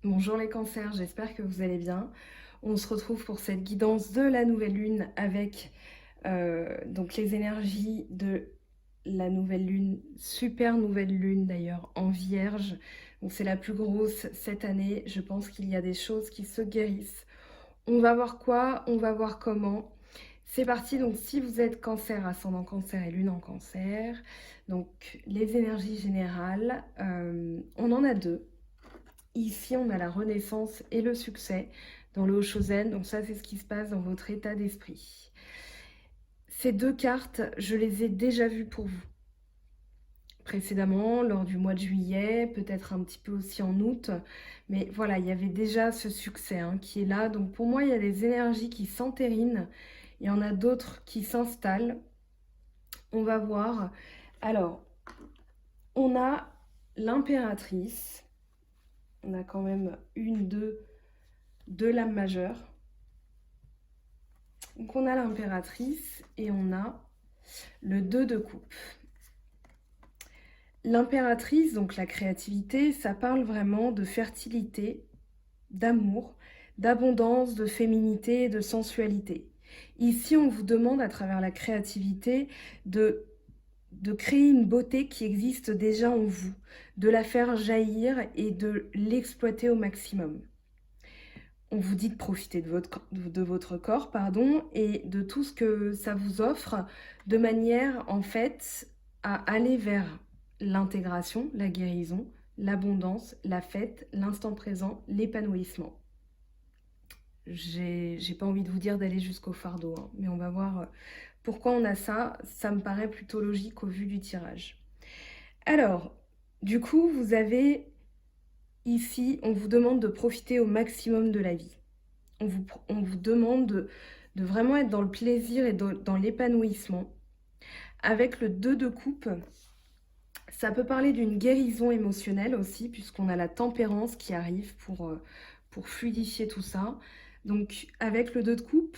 Bonjour les cancers, j'espère que vous allez bien. On se retrouve pour cette guidance de la nouvelle lune avec donc les énergies de la nouvelle lune, super nouvelle lune d'ailleurs, en vierge. Donc c'est la plus grosse cette année. Je pense qu'il y a des choses qui se guérissent. On va voir quoi, on va voir comment. C'est parti, donc si vous êtes cancer, ascendant cancer et lune en cancer, donc les énergies générales, on en a deux. Ici, on a la renaissance et le succès dans le Haut-Shōzen. Donc ça, c'est ce qui se passe dans votre état d'esprit. Ces deux cartes, je les ai déjà vues pour vous précédemment, lors du mois de juillet, peut-être un petit peu aussi en août. Mais voilà, il y avait déjà ce succès qui est là. Donc pour moi, il y a des énergies qui s'entérinent. Il y en a d'autres qui s'installent. On va voir. Alors, on a l'impératrice. On a quand même une, deux lames majeures. Donc on a l'impératrice et on a le 2 de coupe. L'impératrice, donc la créativité, ça parle vraiment de fertilité, d'amour, d'abondance, de féminité et de sensualité. Ici, on vous demande à travers la créativité de créer une beauté qui existe déjà en vous, de la faire jaillir et de l'exploiter au maximum. On vous dit de profiter de votre corps, pardon, et de tout ce que ça vous offre, de manière, en fait, à aller vers l'intégration, la guérison, l'abondance, la fête, l'instant présent, l'épanouissement. J'ai pas envie de vous dire d'aller jusqu'au fardeau, mais on va voir pourquoi on a ça. Ça me paraît plutôt logique au vu du tirage. Alors, du coup, vous avez ici, on vous demande de profiter au maximum de la vie. On vous demande de vraiment être dans le plaisir et dans l'épanouissement. Avec le 2 de coupe, ça peut parler d'une guérison émotionnelle aussi, puisqu'on a la tempérance qui arrive pour fluidifier tout ça. Donc avec le 2 de coupe,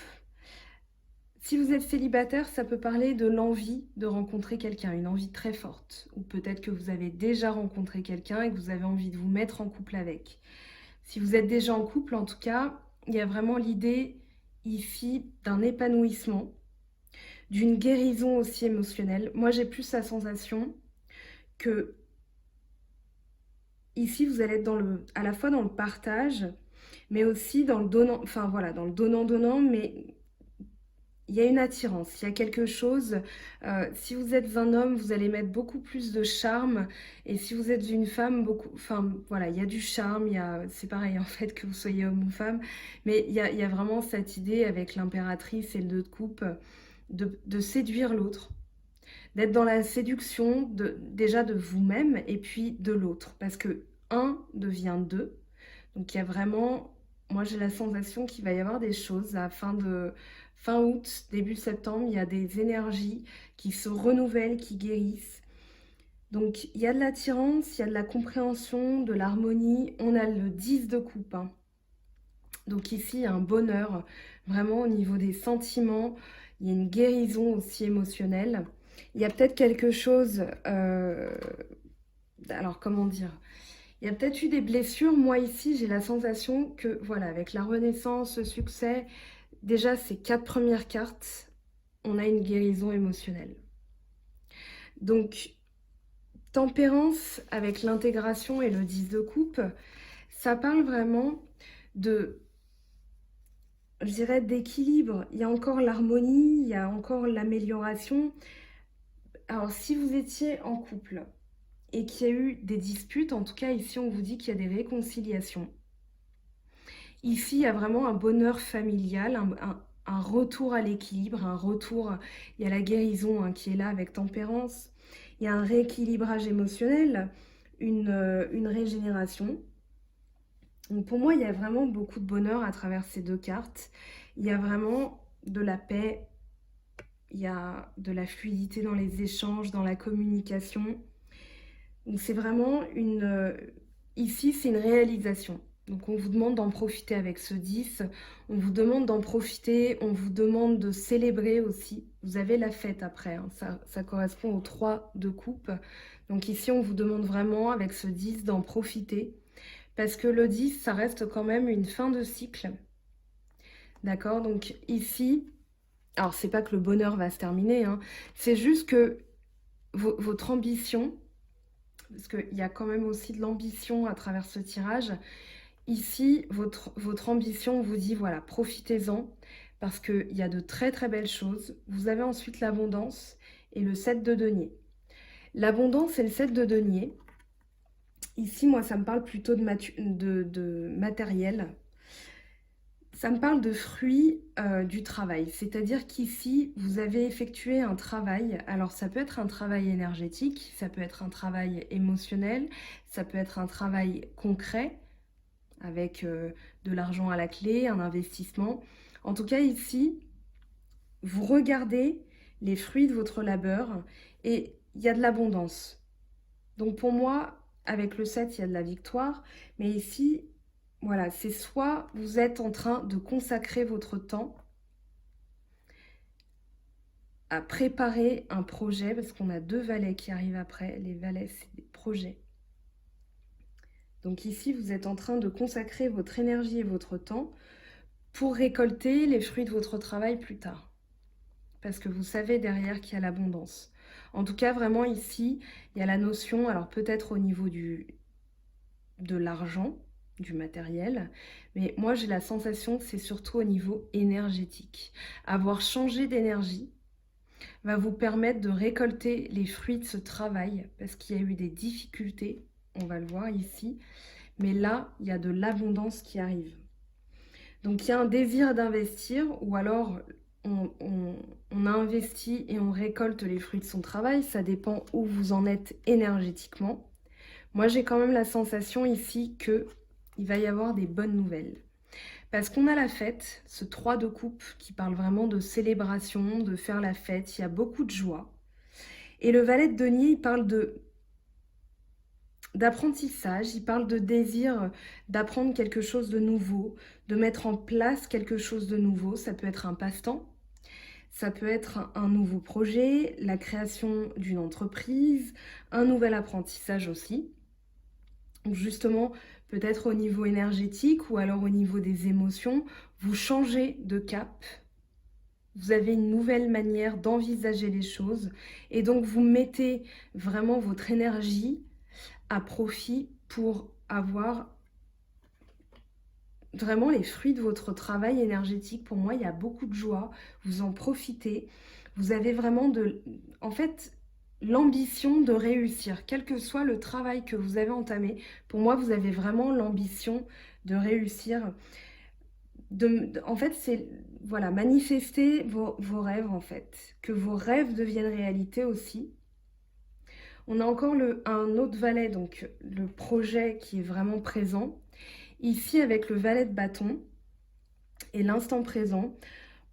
si vous êtes célibataire, ça peut parler de l'envie de rencontrer quelqu'un, une envie très forte. Ou peut-être que vous avez déjà rencontré quelqu'un et que vous avez envie de vous mettre en couple avec. Si vous êtes déjà en couple, en tout cas, il y a vraiment l'idée ici d'un épanouissement, d'une guérison aussi émotionnelle. Moi, j'ai plus la sensation que ici, vous allez être à la fois dans le partage, mais aussi dans le donnant, enfin voilà, dans le donnant-donnant, mais il y a une attirance, il y a quelque chose. Si vous êtes un homme, vous allez mettre beaucoup plus de charme. Et si vous êtes une femme, enfin voilà, il y a du charme. C'est pareil en fait que vous soyez homme ou femme. Mais il y a vraiment cette idée avec l'impératrice et le 2 de coupe de séduire l'autre. D'être dans la séduction déjà de vous-même et puis de l'autre. Parce que un devient deux. Donc il y a vraiment, moi j'ai la sensation qu'il va y avoir des choses à fin août, début septembre, il y a des énergies qui se renouvellent, qui guérissent. Donc il y a de l'attirance, il y a de la compréhension, de l'harmonie. On a le 10 de coupe. Donc ici, il y a un bonheur vraiment au niveau des sentiments. Il y a une guérison aussi émotionnelle. Il y a peut-être quelque chose, alors comment dire, il y a peut-être eu des blessures. Moi, ici, j'ai la sensation que, voilà, avec la renaissance, le succès, déjà, ces 4 premières cartes, on a une guérison émotionnelle. Donc, tempérance avec l'intégration et le 10 de coupe, ça parle vraiment de, je dirais, d'équilibre. Il y a encore l'harmonie, il y a encore l'amélioration. Alors, si vous étiez en couple et qu'il y a eu des disputes, en tout cas, ici, on vous dit qu'il y a des réconciliations. Ici, il y a vraiment un bonheur familial, un retour à l'équilibre, un retour, il y a la guérison qui est là avec tempérance, il y a un rééquilibrage émotionnel, une régénération. Donc pour moi, il y a vraiment beaucoup de bonheur à travers ces deux cartes. Il y a vraiment de la paix, il y a de la fluidité dans les échanges, dans la communication. Donc c'est vraiment ici, c'est une réalisation. Donc on vous demande d'en profiter avec ce 10, on vous demande d'en profiter, on vous demande de célébrer aussi. Vous avez la fête après, ça correspond aux 3 de coupe. Donc ici, on vous demande vraiment avec ce 10 d'en profiter parce que le 10, ça reste quand même une fin de cycle. D'accord? Donc ici, alors c'est pas que le bonheur va se terminer, hein, c'est juste que votre ambition, parce qu'il y a quand même aussi de l'ambition à travers ce tirage, ici, votre ambition vous dit, voilà, profitez-en, parce qu'il y a de très très belles choses. Vous avez ensuite l'abondance et le 7 de denier. L'abondance et le 7 de denier, ici, moi, ça me parle plutôt de matériel. Ça me parle de fruits du travail, c'est-à-dire qu'ici, vous avez effectué un travail. Alors, ça peut être un travail énergétique, ça peut être un travail émotionnel, ça peut être un travail concret, avec de l'argent à la clé, un investissement. En tout cas, ici, vous regardez les fruits de votre labeur et il y a de l'abondance. Donc pour moi, avec le 7, il y a de la victoire. Mais ici, voilà, c'est soit vous êtes en train de consacrer votre temps à préparer un projet, parce qu'on a 2 valets qui arrivent après. Les valets, c'est des projets. Donc ici, vous êtes en train de consacrer votre énergie et votre temps pour récolter les fruits de votre travail plus tard. Parce que vous savez derrière qu'il y a l'abondance. En tout cas, vraiment ici, il y a la notion, alors peut-être au niveau de l'argent, du matériel, mais moi j'ai la sensation que c'est surtout au niveau énergétique. Avoir changé d'énergie va vous permettre de récolter les fruits de ce travail, parce qu'il y a eu des difficultés, on va le voir ici, mais là, il y a de l'abondance qui arrive. Donc il y a un désir d'investir, ou alors on a investi et on récolte les fruits de son travail, ça dépend où vous en êtes énergétiquement. Moi j'ai quand même la sensation ici qu'il va y avoir des bonnes nouvelles. Parce qu'on a la fête, ce 3 de coupe qui parle vraiment de célébration, de faire la fête, il y a beaucoup de joie. Et le valet de denier, il parle d'apprentissage, il parle de désir d'apprendre quelque chose de nouveau, de mettre en place quelque chose de nouveau. Ça peut être un passe-temps, ça peut être un nouveau projet, la création d'une entreprise, un nouvel apprentissage aussi. Donc justement, peut-être au niveau énergétique ou alors au niveau des émotions, vous changez de cap. Vous avez une nouvelle manière d'envisager les choses et donc vous mettez vraiment votre énergie à profit pour avoir vraiment les fruits de votre travail énergétique. Pour moi, il y a beaucoup de joie, vous en profitez, vous avez vraiment en fait, l'ambition de réussir, quel que soit le travail que vous avez entamé. Pour moi, vous avez vraiment l'ambition de réussir. En fait, c'est voilà, manifester vos rêves, en fait, que vos rêves deviennent réalité aussi. On a encore un autre valet, donc le projet qui est vraiment présent. Ici, avec le valet de bâton et l'instant présent,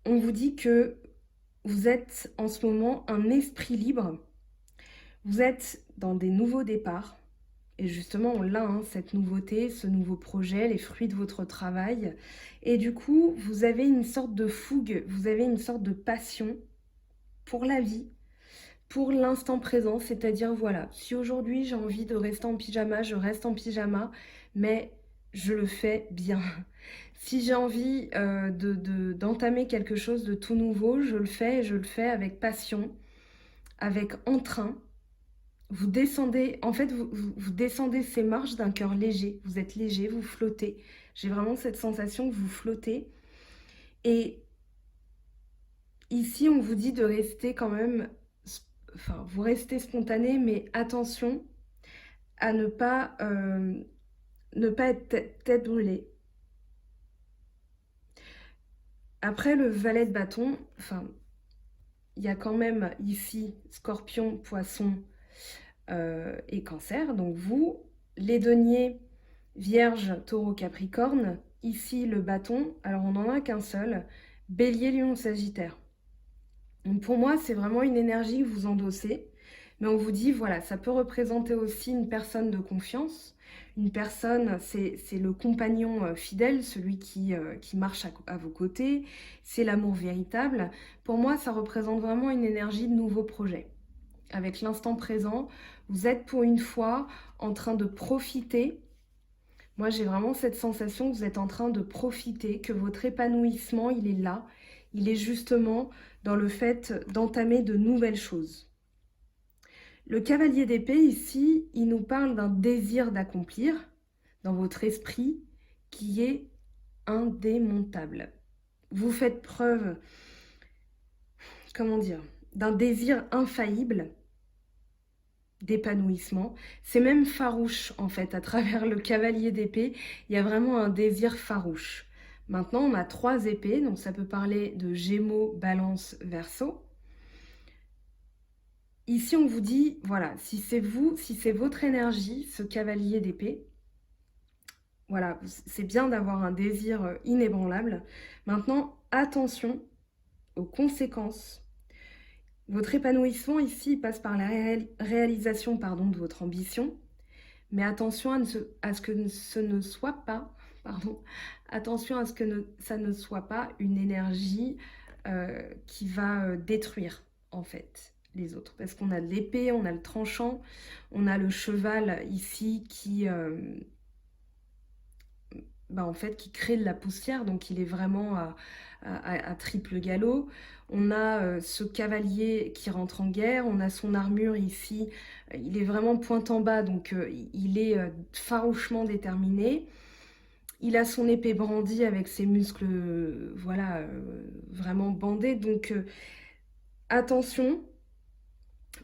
on vous dit que vous êtes en ce moment un esprit libre. Vous êtes dans des nouveaux départs. Et justement, on l'a, hein, cette nouveauté, ce nouveau projet, les fruits de votre travail. Et du coup, vous avez une sorte de fougue, vous avez une sorte de passion pour la vie, pour l'instant présent. C'est-à-dire, voilà, si aujourd'hui j'ai envie de rester en pyjama, je reste en pyjama, mais je le fais bien. Si j'ai envie d'entamer quelque chose de tout nouveau, je le fais et je le fais avec passion, avec entrain. Vous descendez, en fait, vous descendez ces marches d'un cœur léger. Vous êtes léger, vous flottez. J'ai vraiment cette sensation que vous flottez. Et ici, on vous dit de rester quand même, enfin, vous restez spontané, mais attention à ne pas être tête brûlée. Après le valet de bâton, enfin, il y a quand même ici Scorpion, Poisson et Cancer. Donc vous, les deniers, Vierge, Taureau, Capricorne. Ici le bâton, alors on n'en a qu'un seul, Bélier, Lion, Sagittaire. Donc pour moi, c'est vraiment une énergie que vous endossez. Mais on vous dit, voilà, ça peut représenter aussi une personne de confiance. Une personne, c'est le compagnon fidèle, celui qui marche à vos côtés. C'est l'amour véritable. Pour moi, ça représente vraiment une énergie de nouveau projet. Avec l'instant présent, vous êtes pour une fois en train de profiter. Moi, j'ai vraiment cette sensation que vous êtes en train de profiter, que votre épanouissement, il est là. Il est justement dans le fait d'entamer de nouvelles choses. Le cavalier d'épée, ici, il nous parle d'un désir d'accomplir dans votre esprit qui est indémontable. Vous faites preuve, comment dire, d'un désir infaillible d'épanouissement. C'est même farouche, en fait, à travers le cavalier d'épée. Il y a vraiment un désir farouche. Maintenant, on a 3 épées, donc ça peut parler de Gémeaux, Balance, Verseau. Ici, on vous dit, voilà, si c'est vous, si c'est votre énergie, ce cavalier d'épée, voilà, c'est bien d'avoir un désir inébranlable. Maintenant, attention aux conséquences. Votre épanouissement ici passe par la réalisation de votre ambition, mais attention à ce que ce ne soit pas, attention à ce que ça ne soit pas une énergie qui va détruire en fait les autres. Parce qu'on a l'épée, on a le tranchant, on a le cheval ici qui, en fait, qui crée de la poussière, donc il est vraiment à triple galop. On a ce cavalier qui rentre en guerre, on a son armure ici, il est vraiment pointe en bas, donc il est farouchement déterminé. Il a son épée brandie avec ses muscles, voilà, vraiment bandés, donc attention,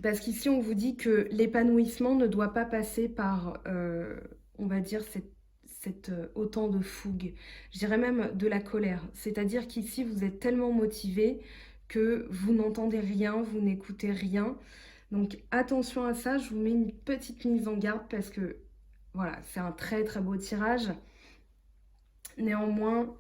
parce qu'ici on vous dit que l'épanouissement ne doit pas passer par, on va dire, autant de fougue, je dirais même de la colère. C'est-à-dire qu'ici, vous êtes tellement motivé que vous n'entendez rien, vous n'écoutez rien. Donc attention à ça, je vous mets une petite mise en garde parce que voilà, c'est un très très beau tirage. Néanmoins,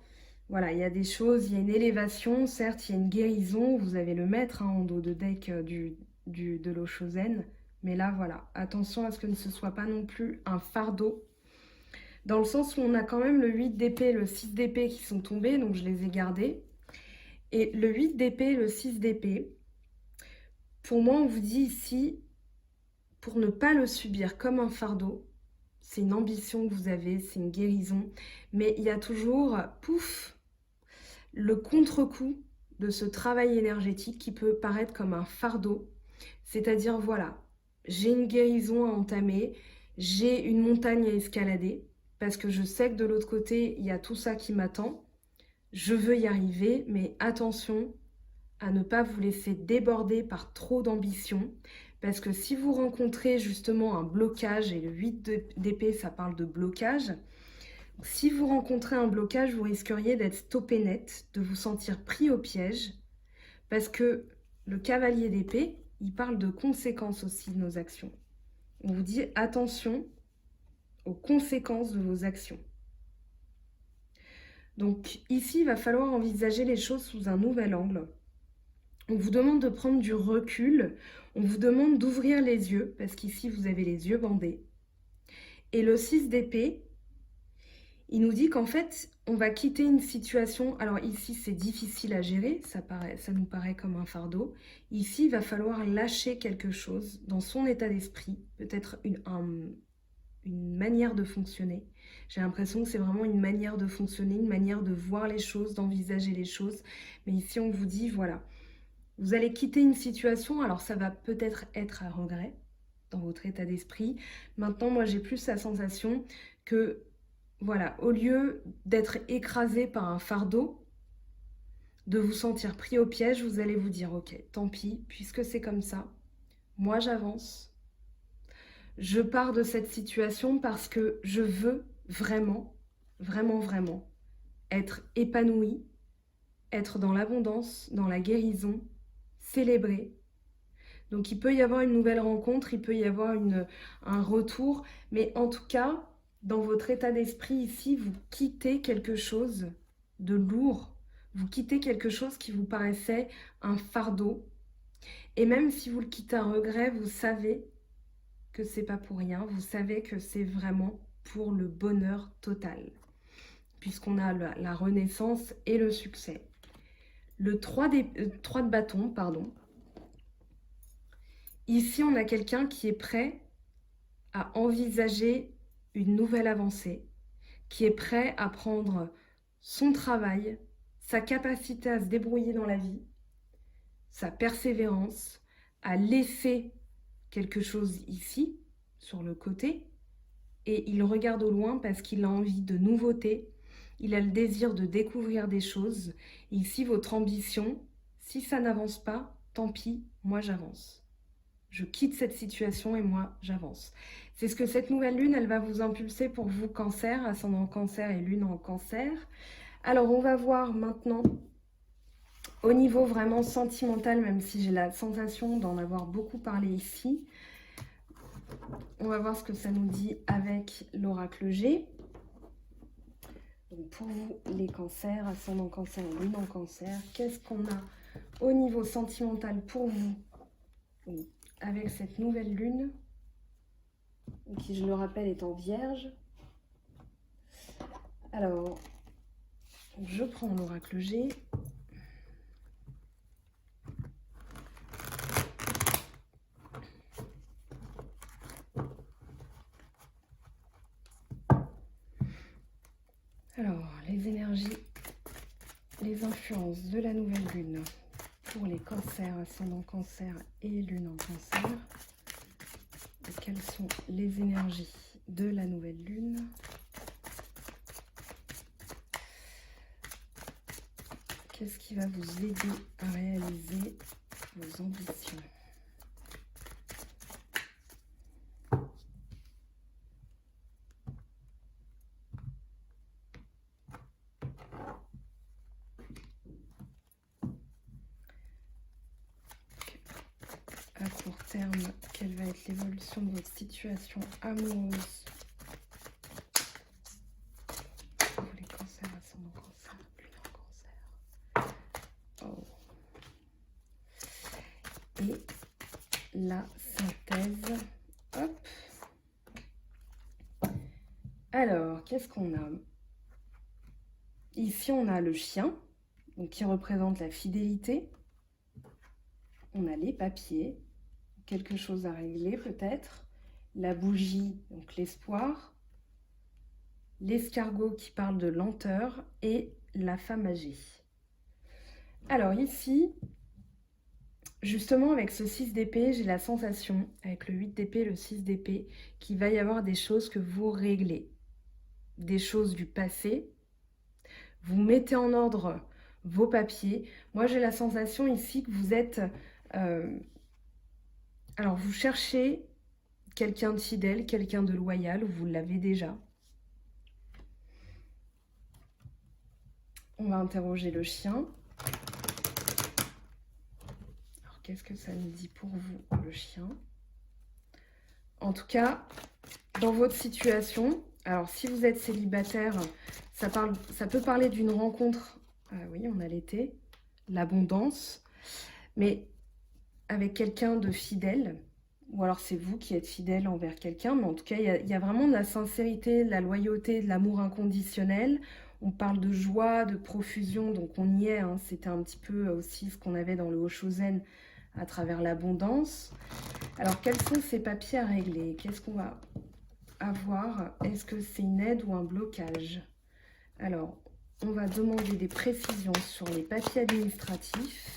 voilà, il y a des choses, il y a une élévation, certes, il y a une guérison, vous avez le maître en dos de deck de l'Oshozen, mais là, voilà, attention à ce que ce ne soit pas non plus un fardeau dans le sens où on a quand même le 8 d'épée, le 6 d'épée qui sont tombés, donc je les ai gardés. Et le 8 d'épée, le 6 d'épée, pour moi, on vous dit ici, pour ne pas le subir comme un fardeau, c'est une ambition que vous avez, c'est une guérison, mais il y a toujours, pouf, le contre-coup de ce travail énergétique qui peut paraître comme un fardeau. C'est-à-dire, voilà, j'ai une guérison à entamer, j'ai une montagne à escalader, parce que je sais que de l'autre côté, il y a tout ça qui m'attend. Je veux y arriver, mais attention à ne pas vous laisser déborder par trop d'ambition, parce que si vous rencontrez justement un blocage, et le 8 d'épée, ça parle de blocage, si vous rencontrez un blocage, vous risqueriez d'être stoppé net, de vous sentir pris au piège, parce que le cavalier d'épée, il parle de conséquences aussi de nos actions. On vous dit attention aux conséquences de vos actions. Donc ici, il va falloir envisager les choses sous un nouvel angle. On vous demande de prendre du recul, on vous demande d'ouvrir les yeux, parce qu'ici, vous avez les yeux bandés. Et le 6 d'épée, il nous dit qu'en fait, on va quitter une situation. Alors ici, c'est difficile à gérer, ça nous paraît comme un fardeau. Ici, il va falloir lâcher quelque chose dans son état d'esprit, peut-être une manière de fonctionner. J'ai l'impression que c'est vraiment une manière de fonctionner, une manière de voir les choses, d'envisager les choses. Mais ici, on vous dit, voilà, vous allez quitter une situation, alors ça va peut-être être à regret dans votre état d'esprit. Maintenant, moi, j'ai plus la sensation que voilà, au lieu d'être écrasé par un fardeau, de vous sentir pris au piège, vous allez vous dire, ok, tant pis, puisque c'est comme ça, moi j'avance. Je pars de cette situation parce que je veux vraiment, vraiment, vraiment être épanouie, être dans l'abondance, dans la guérison, célébrer. Donc il peut y avoir une nouvelle rencontre, il peut y avoir un retour, mais en tout cas, dans votre état d'esprit ici, vous quittez quelque chose de lourd, vous quittez quelque chose qui vous paraissait un fardeau. Et même si vous le quittez à regret, vous savez que c'est pas pour rien, vous savez que c'est vraiment pour le bonheur total, puisqu'on a la renaissance et le succès. Le 3 de bâton, pardon. Ici, on a quelqu'un qui est prêt à envisager une nouvelle avancée. qui est prêt à prendre son travail, sa capacité à se débrouiller dans la vie, sa persévérance, à laisser quelque chose ici, sur le côté, et il regarde au loin parce qu'il a envie de nouveautés, il a le désir de découvrir des choses. Et ici, votre ambition, si ça n'avance pas, tant pis, moi j'avance. Je quitte cette situation et moi j'avance. C'est ce que cette nouvelle lune, elle va vous impulser pour vous, Cancer, ascendant Cancer et lune en Cancer. Alors on va voir maintenant au niveau vraiment sentimental, même si j'ai la sensation d'en avoir beaucoup parlé ici. On va voir ce que ça nous dit avec l'oracle G. Donc pour vous, les cancers, ascendant Cancer et lune en Cancer, qu'est-ce qu'on a au niveau sentimental pour vous avec cette nouvelle lune, qui, je le rappelle, est en Vierge? Alors, je prends l'oracle G. Alors, les énergies, les influences de la nouvelle lune pour les cancers, ascendant Cancer et lune en Cancer. Et quelles sont les énergies de la nouvelle lune? Qu'est-ce qui va vous aider à réaliser vos ambitions? À court terme, quelle va être l'évolution de votre situation amoureuse pour les cancers, ascendant Cancer, lune en Cancer? Oh. Et la synthèse. Hop. Alors, qu'est-ce qu'on a? Ici, on a le chien, donc, qui représente la fidélité. On a les papiers, quelque chose à régler peut-être. La bougie, donc l'espoir. L'escargot qui parle de lenteur et la femme âgée. Alors ici, justement avec ce 6 d'épée, j'ai la sensation, avec le 8 d'épée, le 6 d'épée, qu'il va y avoir des choses que vous réglez. Des choses du passé. Vous mettez en ordre vos papiers. Moi, j'ai la sensation ici que vous êtes... alors, vous cherchez quelqu'un de fidèle, quelqu'un de loyal, ou vous l'avez déjà. On va interroger le chien. Alors, qu'est-ce que ça nous dit pour vous, le chien? En tout cas, dans votre situation, alors si vous êtes célibataire, ça peut parler d'une rencontre. Oui, on a l'été, l'abondance, mais avec quelqu'un de fidèle, ou alors c'est vous qui êtes fidèle envers quelqu'un, mais en tout cas, il y a vraiment de la sincérité, de la loyauté, de l'amour inconditionnel. On parle de joie, de profusion, donc on y est, hein. C'était un petit peu aussi ce qu'on avait dans le Hoshozen à travers l'abondance. Alors, quels sont ces papiers à régler? Qu'est-ce qu'on va avoir? Est-ce que c'est une aide ou un blocage? Alors, on va demander des précisions sur les papiers administratifs.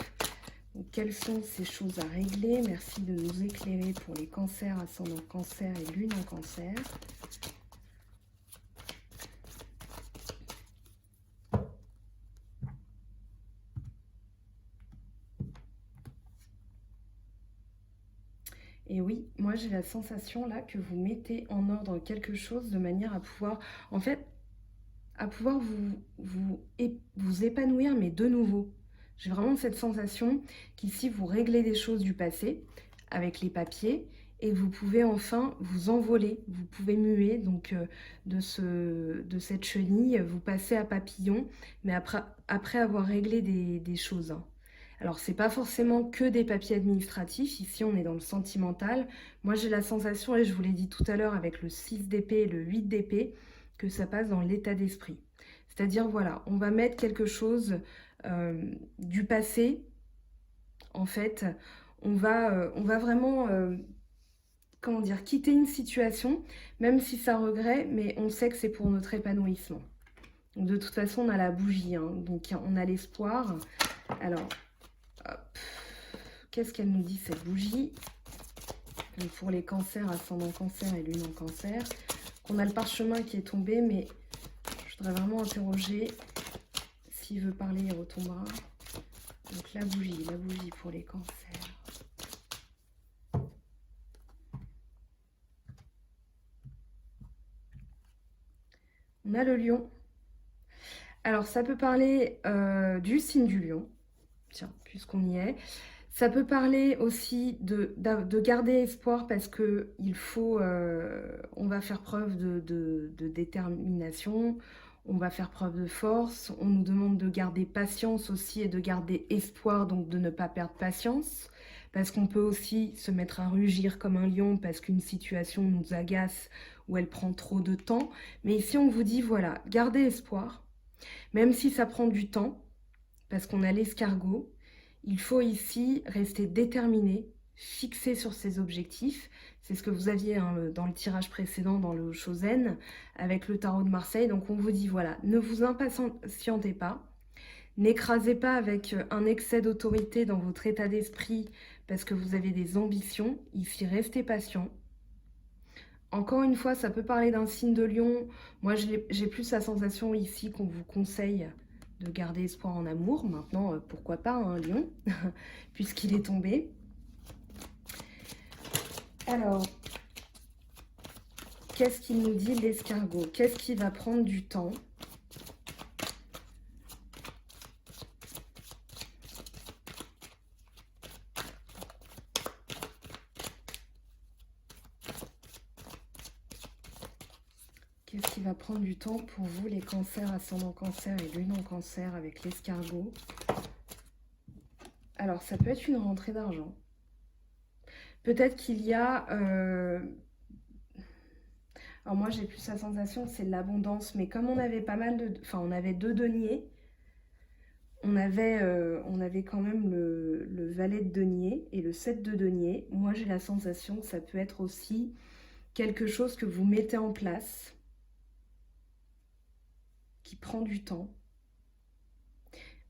Donc, quelles sont ces choses à régler? Merci de nous éclairer pour les cancers, ascendant Cancer et lune en Cancer. Et oui, moi j'ai la sensation là que vous mettez en ordre quelque chose de manière à pouvoir, en fait, à pouvoir vous épanouir, mais de nouveau. J'ai vraiment cette sensation qu'ici, vous réglez des choses du passé avec les papiers et vous pouvez enfin vous envoler, vous pouvez muer donc de cette chenille, vous passez à papillon, mais après avoir réglé des choses, hein. Alors, c'est pas forcément que des papiers administratifs. Ici, on est dans le sentimental. Moi, j'ai la sensation, et je vous l'ai dit tout à l'heure avec le 6 d'épée et le 8 d'épée, que ça passe dans l'état d'esprit. C'est-à-dire, voilà, on va mettre quelque chose du passé. En fait, on va vraiment comment dire, quitter une situation, même si ça regret, mais on sait que c'est pour notre épanouissement. Donc, de toute façon, on a la bougie, hein, donc on a l'espoir. Alors, qu'est-ce qu'elle nous dit cette bougie? Donc, pour les cancers, ascendant cancer et lune en cancer, qu'on a le parchemin qui est tombé, mais je voudrais vraiment interroger. S'il veut parler, il retombera. Donc la bougie pour les cancers. On a le lion. Alors ça peut parler du signe du lion, tiens, puisqu'on y est. Ça peut parler aussi de garder espoir parce que il faut, on va faire preuve de détermination, on va faire preuve de force, on nous demande de garder patience aussi et de garder espoir, donc de ne pas perdre patience, parce qu'on peut aussi se mettre à rugir comme un lion parce qu'une situation nous agace ou elle prend trop de temps. Mais ici on vous dit voilà, gardez espoir, même si ça prend du temps, parce qu'on a l'escargot. Il faut ici rester déterminé, fixé sur ses objectifs. C'est ce que vous aviez hein, dans le tirage précédent, dans le Chosen, avec le tarot de Marseille. Donc on vous dit, voilà, ne vous impatientez pas. N'écrasez pas avec un excès d'autorité dans votre état d'esprit parce que vous avez des ambitions. Ici, restez patient. Encore une fois, ça peut parler d'un signe de lion. Moi, j'ai plus la sensation ici qu'on vous conseille de garder espoir en amour. Maintenant, pourquoi pas un lion, puisqu'il est tombé. Alors, qu'est-ce qu'il nous dit l'escargot? Qu'est-ce qui va prendre du temps? Qu'est-ce qui va prendre du temps pour vous, les cancers, ascendant cancer et lune en cancer avec l'escargot? Alors, ça peut être une rentrée d'argent. Peut-être qu'il y a... Alors moi, j'ai plus la sensation que c'est de l'abondance, mais comme on avait pas mal de... Enfin, on avait 2 deniers, on avait quand même le valet de denier et le 7 de denier. Moi, j'ai la sensation que ça peut être aussi quelque chose que vous mettez en place, qui prend du temps.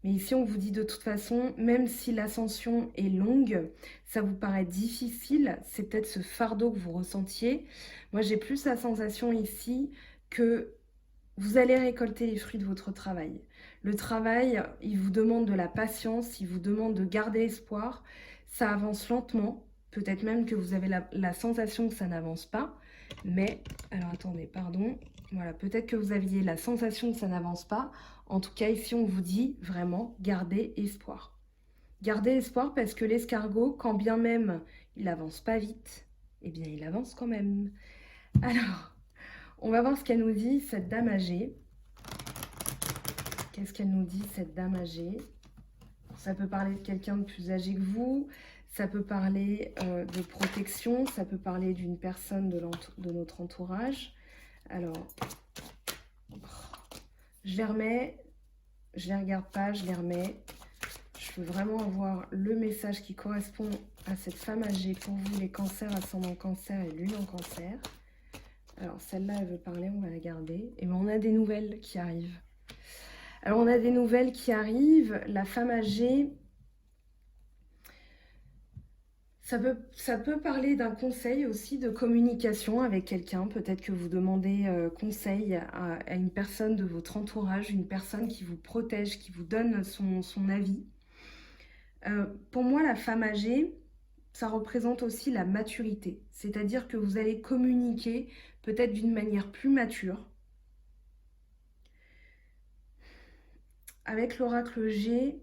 Mais ici, on vous dit de toute façon, même si l'ascension est longue, ça vous paraît difficile, c'est peut-être ce fardeau que vous ressentiez. Moi, j'ai plus la sensation ici que vous allez récolter les fruits de votre travail. Le travail, il vous demande de la patience, il vous demande de garder espoir. Ça avance lentement, peut-être même que vous avez la sensation que ça n'avance pas. Mais, alors attendez, pardon. Voilà, peut-être que vous aviez la sensation que ça n'avance pas. En tout cas, ici, on vous dit vraiment, gardez espoir. Gardez espoir parce que l'escargot, quand bien même il avance pas vite, eh bien, il avance quand même. Alors, on va voir ce qu'elle nous dit, cette dame âgée. Qu'est-ce qu'elle nous dit, cette dame âgée? Ça peut parler de quelqu'un de plus âgé que vous, ça peut parler de protection, ça peut parler d'une personne de notre entourage. Alors, je les remets, je les regarde pas, je les remets. Je veux vraiment avoir le message qui correspond à cette femme âgée pour vous, les cancers, ascendant cancer et lune en cancer. Alors, celle-là, elle veut parler, on va la garder. Et bien, on a des nouvelles qui arrivent. Alors, on a des nouvelles qui arrivent. La femme âgée, ça peut parler d'un conseil aussi de communication avec quelqu'un. Peut-être que vous demandez conseil à une personne de votre entourage, une personne qui vous protège, qui vous donne son avis. Pour moi, la femme âgée, ça représente aussi la maturité. C'est-à-dire que vous allez communiquer peut-être d'une manière plus mature. Avec l'oracle G,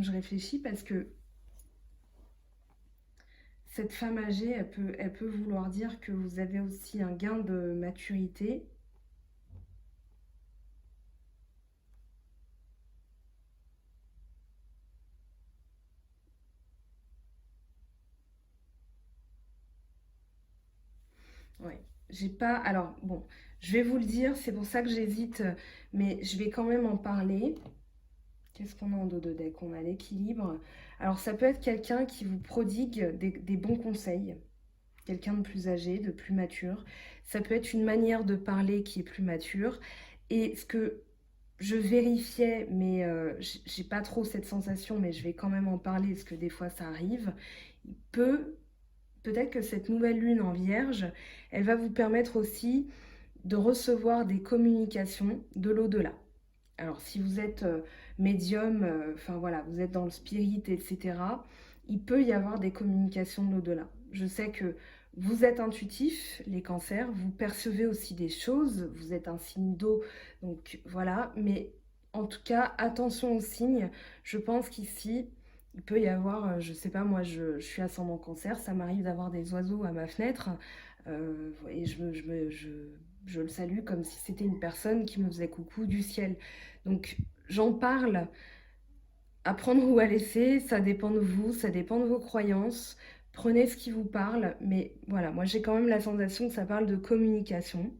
je réfléchis parce que cette femme âgée, elle peut vouloir dire que vous avez aussi un gain de maturité. Oui, j'ai pas... Alors, bon, je vais vous le dire, c'est pour ça que j'hésite, mais je vais quand même en parler. Qu'est-ce qu'on a en dos de deck? On a l'équilibre. Alors ça peut être quelqu'un qui vous prodigue des bons conseils, quelqu'un de plus âgé, de plus mature. Ça peut être une manière de parler qui est plus mature. Et ce que je vérifiais, mais j'ai pas trop cette sensation, mais je vais quand même en parler parce que des fois ça arrive. Peut-être que cette nouvelle lune en Vierge, elle va vous permettre aussi de recevoir des communications de l'au-delà. Alors si vous êtes médium, enfin voilà, vous êtes dans le spirit, etc., il peut y avoir des communications de l'au-delà. Je sais que vous êtes intuitif, les cancers, vous percevez aussi des choses, vous êtes un signe d'eau, donc voilà, mais en tout cas, attention aux signes. Je pense qu'ici, il peut y avoir, je sais pas, moi je suis ascendant cancer, ça m'arrive d'avoir des oiseaux à ma fenêtre, et je le salue comme si c'était une personne qui me faisait coucou du ciel. Donc j'en parle, à prendre ou à laisser, ça dépend de vous, ça dépend de vos croyances. Prenez ce qui vous parle, mais voilà, moi j'ai quand même la sensation que ça parle de communication.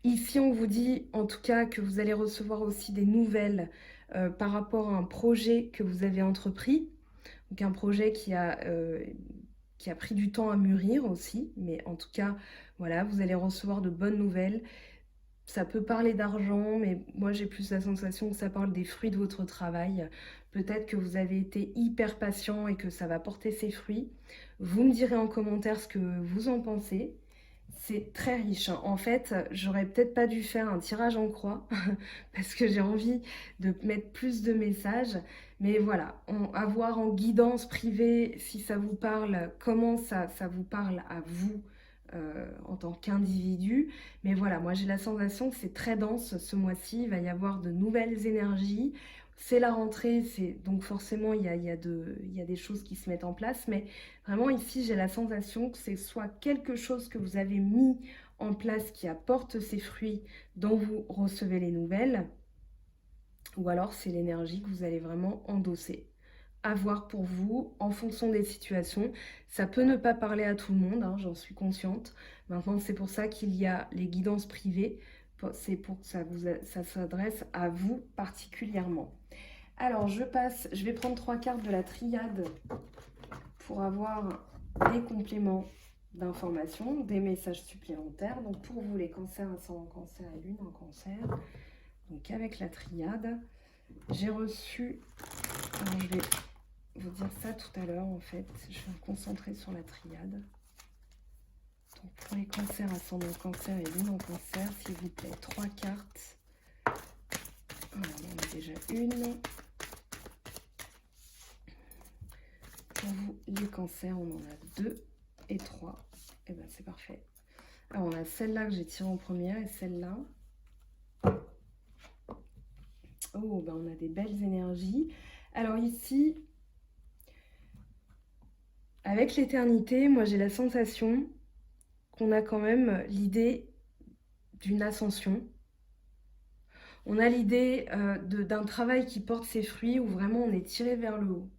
Ici, on vous dit en tout cas que vous allez recevoir aussi des nouvelles par rapport à un projet que vous avez entrepris, donc un projet qui a pris du temps à mûrir aussi, mais en tout cas, voilà, vous allez recevoir de bonnes nouvelles. Ça peut parler d'argent, mais moi j'ai plus la sensation que ça parle des fruits de votre travail. Peut-être que vous avez été hyper patient et que ça va porter ses fruits. Vous me direz en commentaire ce que vous en pensez. C'est très riche, hein. En fait, j'aurais peut-être pas dû faire un tirage en croix parce que j'ai envie de mettre plus de messages. Mais voilà, avoir en guidance privée, si ça vous parle, comment ça vous parle à vous en tant qu'individu. Mais voilà, moi j'ai la sensation que c'est très dense ce mois-ci. Il va y avoir de nouvelles énergies. C'est la rentrée, donc forcément il y a des choses qui se mettent en place. Mais vraiment ici j'ai la sensation que c'est soit quelque chose que vous avez mis en place qui apporte ses fruits dont vous recevez les nouvelles, ou alors c'est l'énergie que vous allez vraiment endosser. À voir pour vous, en fonction des situations. Ça peut ne pas parler à tout le monde, hein, j'en suis consciente. Maintenant, c'est pour ça qu'il y a les guidances privées. C'est pour que ça s'adresse à vous particulièrement. Alors, je vais prendre 3 cartes de la triade pour avoir des compléments d'informations, des messages supplémentaires. Donc, pour vous, les cancers, ascendant cancer et lune en cancer. Donc, avec la triade, j'ai reçu... Alors, je vais vous dire ça tout à l'heure en fait. Je vais me concentrer sur la triade. Donc pour les cancers, ascendant cancer et lune en cancer, s'il vous plaît, 3 cartes. Alors, on en a déjà une. Pour vous, les cancers, on en a 2 et 3. Et bien c'est parfait. Alors on a celle-là que j'ai tirée en première et celle-là. Oh, ben on a des belles énergies. Alors ici, avec l'éternité, moi j'ai la sensation qu'on a quand même l'idée d'une ascension. On a l'idée d'un travail qui porte ses fruits, où vraiment on est tiré vers le haut.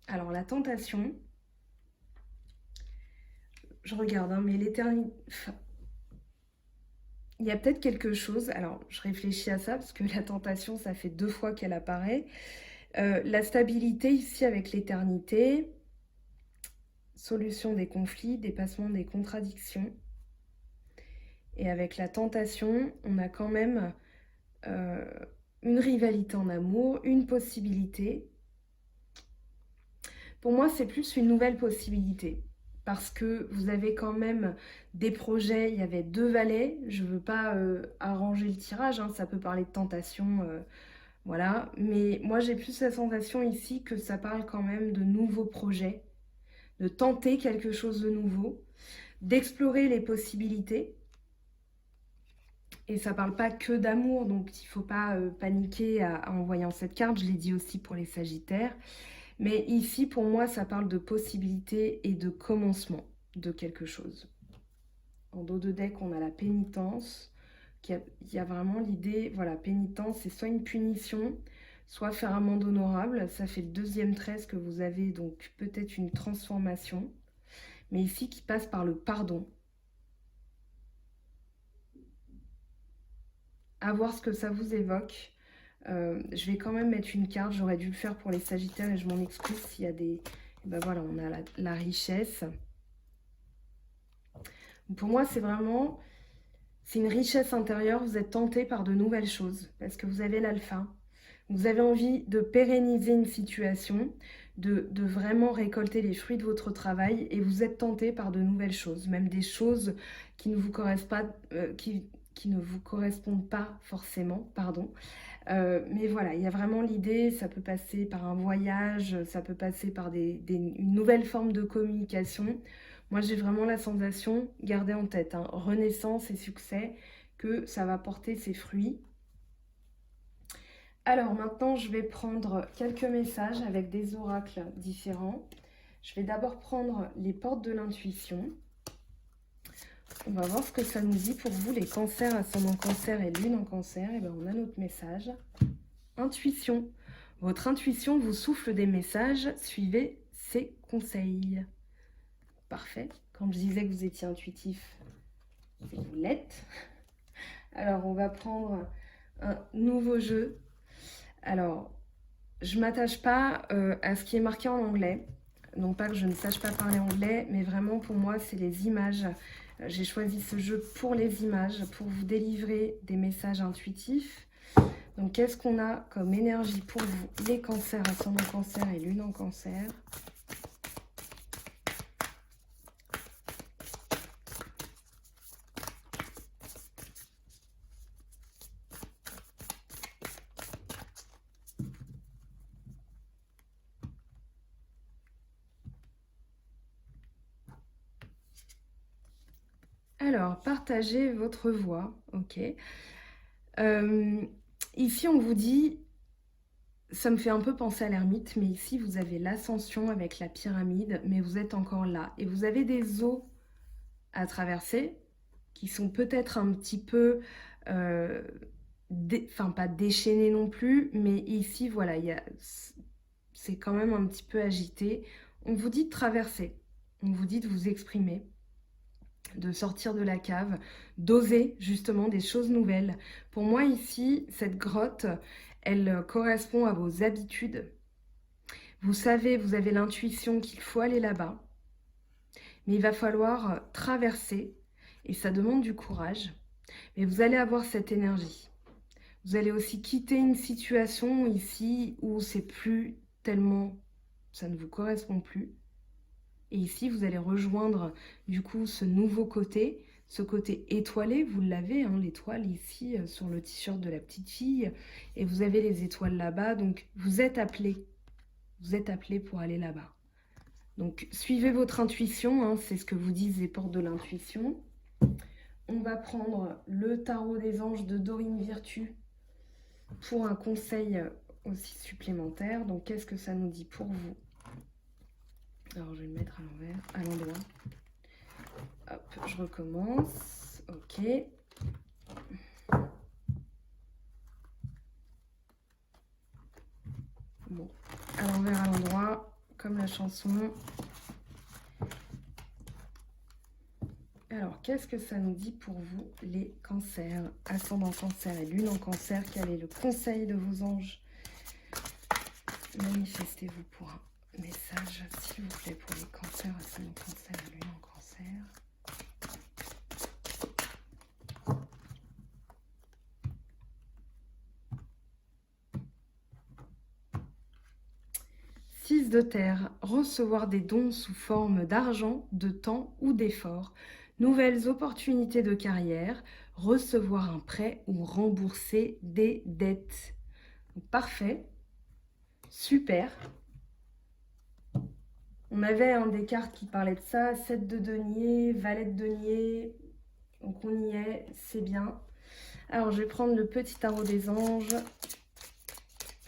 Alors la tentation, je regarde, hein, mais l'éternité... Enfin, il y a peut-être quelque chose, alors je réfléchis à ça, parce que la tentation, ça fait 2 fois qu'elle apparaît. La stabilité ici avec l'éternité, solution des conflits, dépassement des contradictions. Et avec la tentation, on a quand même une rivalité en amour, une possibilité. Pour moi, c'est plus une nouvelle possibilité. Parce que vous avez quand même des projets, il y avait 2 valets. Je ne veux pas arranger le tirage, hein, ça peut parler de tentation, voilà. Mais moi, j'ai plus la sensation ici que ça parle quand même de nouveaux projets, de tenter quelque chose de nouveau, d'explorer les possibilités. Et ça parle pas que d'amour, donc il ne faut pas paniquer en voyant cette carte. Je l'ai dit aussi pour les Sagittaires. Mais ici, pour moi, ça parle de possibilité et de commencement de quelque chose. En dos de deck, on a la pénitence. Il y a vraiment l'idée, voilà, pénitence, c'est soit une punition, soit faire amende honorable. Ça fait le 2e trait que vous avez, donc peut-être une transformation. Mais ici, qui passe par le pardon. À voir ce que ça vous évoque. Je vais quand même mettre une carte, j'aurais dû le faire pour les Sagittaires et je m'en excuse s'il y a des... Ben voilà, on a la richesse. Pour moi, c'est vraiment... C'est une richesse intérieure, vous êtes tenté par de nouvelles choses parce que vous avez l'alpha. Vous avez envie de pérenniser une situation, de vraiment récolter les fruits de votre travail et vous êtes tenté par de nouvelles choses, même des choses qui ne vous correspondent pas, qui ne vous correspondent pas forcément, pardon. Mais voilà, il y a vraiment l'idée, ça peut passer par un voyage, ça peut passer par une nouvelle forme de communication. Moi, j'ai vraiment la sensation, gardez en tête, hein, renaissance et succès, que ça va porter ses fruits. Alors maintenant, je vais prendre quelques messages avec des oracles différents. Je vais d'abord prendre les portes de l'intuition. On va voir ce que ça nous dit pour vous, les cancers, ascendant cancer et lune en cancer. Et bien, on a notre message. Intuition. Votre intuition vous souffle des messages. Suivez ses conseils. Parfait. Quand je disais que vous étiez intuitif, c'est que vous l'êtes. Alors, on va prendre un nouveau jeu. Alors, je ne m'attache pas à ce qui est marqué en anglais. Non pas que je ne sache pas parler anglais, mais vraiment pour moi, c'est les images. J'ai choisi ce jeu pour les images, pour vous délivrer des messages intuitifs. Donc, qu'est-ce qu'on a comme énergie pour vous, les cancers, ascendant cancer et lune en cancer? Alors, partagez votre voix, ok. Ici, on vous dit, ça me fait un peu penser à l'ermite, mais ici, vous avez l'ascension avec la pyramide, mais vous êtes encore là. Et vous avez des eaux à traverser qui sont peut-être un petit peu, enfin pas déchaînées non plus, mais ici, voilà, c'est quand même un petit peu agité. On vous dit de traverser, on vous dit de vous exprimer, de sortir de la cave, d'oser justement des choses nouvelles. Pour moi ici, cette grotte, elle correspond à vos habitudes. Vous savez, vous avez l'intuition qu'il faut aller là-bas, mais il va falloir traverser et ça demande du courage. Mais vous allez avoir cette énergie. Vous allez aussi quitter une situation ici où c'est plus tellement, ça ne vous correspond plus. Et ici, vous allez rejoindre du coup ce nouveau côté, ce côté étoilé, vous l'avez, hein, l'étoile ici sur le t-shirt de la petite fille, et vous avez les étoiles là-bas, donc vous êtes appelé pour aller là-bas. Donc suivez votre intuition, hein, c'est ce que vous disent les portes de l'intuition. On va prendre le tarot des anges de Dorine Virtue pour un conseil aussi supplémentaire. Donc qu'est-ce que ça nous dit pour vous? Alors, je vais le mettre à l'envers, à l'endroit. Hop, je recommence. Ok. Bon, à l'envers, à l'endroit, comme la chanson. Alors, qu'est-ce que ça nous dit pour vous, les cancers, ascendant cancer et lune en cancer? Quel est le conseil de vos anges? Manifestez-vous pour un message, s'il vous plaît, pour les cancers, ascendant cancer et lune en cancer. Six de terre, recevoir des dons sous forme d'argent, de temps ou d'effort. Nouvelles opportunités de carrière, recevoir un prêt ou rembourser des dettes. Parfait, super. On avait des cartes qui parlaient de ça, 7 de denier, valet de denier, donc on y est, c'est bien. Alors je vais prendre le petit tarot des anges.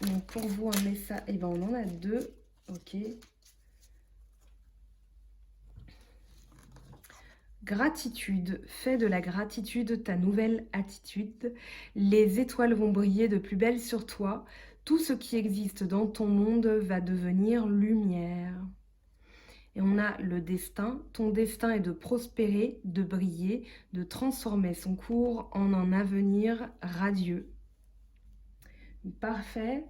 Donc pour vous un message, et ben on en a deux, ok. Gratitude, fais de la gratitude ta nouvelle attitude. Les étoiles vont briller de plus belle sur toi. Tout ce qui existe dans ton monde va devenir lumière. Et on a le destin. Ton destin est de prospérer, de briller, de transformer son cours en un avenir radieux. Parfait.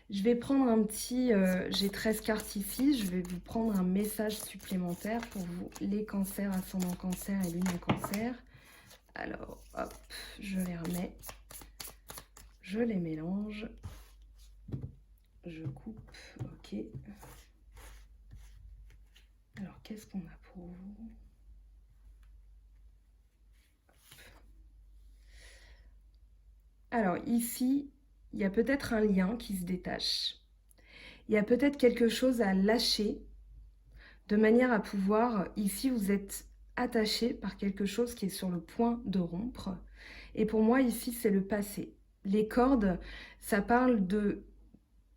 Je vais prendre un petit... j'ai 13 cartes ici. Je vais vous prendre un message supplémentaire pour vous, les cancers, ascendant cancer et lune en cancer. Alors, hop, je les remets. Je les mélange. Je coupe. Ok. Alors, qu'est-ce qu'on a pour vous? Alors, ici, il y a peut-être un lien qui se détache. Il y a peut-être quelque chose à lâcher de manière à pouvoir, ici vous êtes attaché par quelque chose qui est sur le point de rompre. Et pour moi ici c'est le passé. Les cordes, ça parle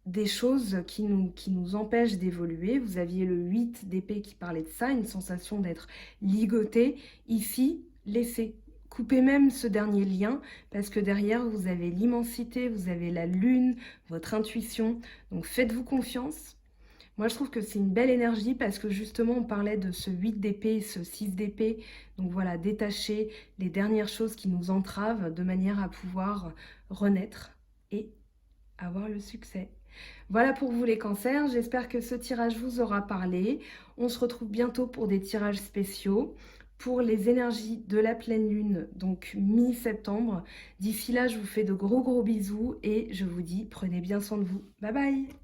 des choses qui nous empêchent d'évoluer. Vous aviez le 8 d'épée qui parlait de ça, une sensation d'être ligoté. Ici, laissez. Coupez même ce dernier lien parce que derrière vous avez l'immensité, vous avez la lune, votre intuition. Donc faites-vous confiance. Moi, je trouve que c'est une belle énergie parce que justement, on parlait de ce 8 d'épée, ce 6 d'épée. Donc voilà, détacher les dernières choses qui nous entravent de manière à pouvoir renaître et avoir le succès. Voilà pour vous les cancers, j'espère que ce tirage vous aura parlé. On se retrouve bientôt pour des tirages spéciaux. Pour les énergies de la pleine lune, donc mi-septembre. D'ici là, je vous fais de gros bisous et je vous dis prenez bien soin de vous. Bye bye!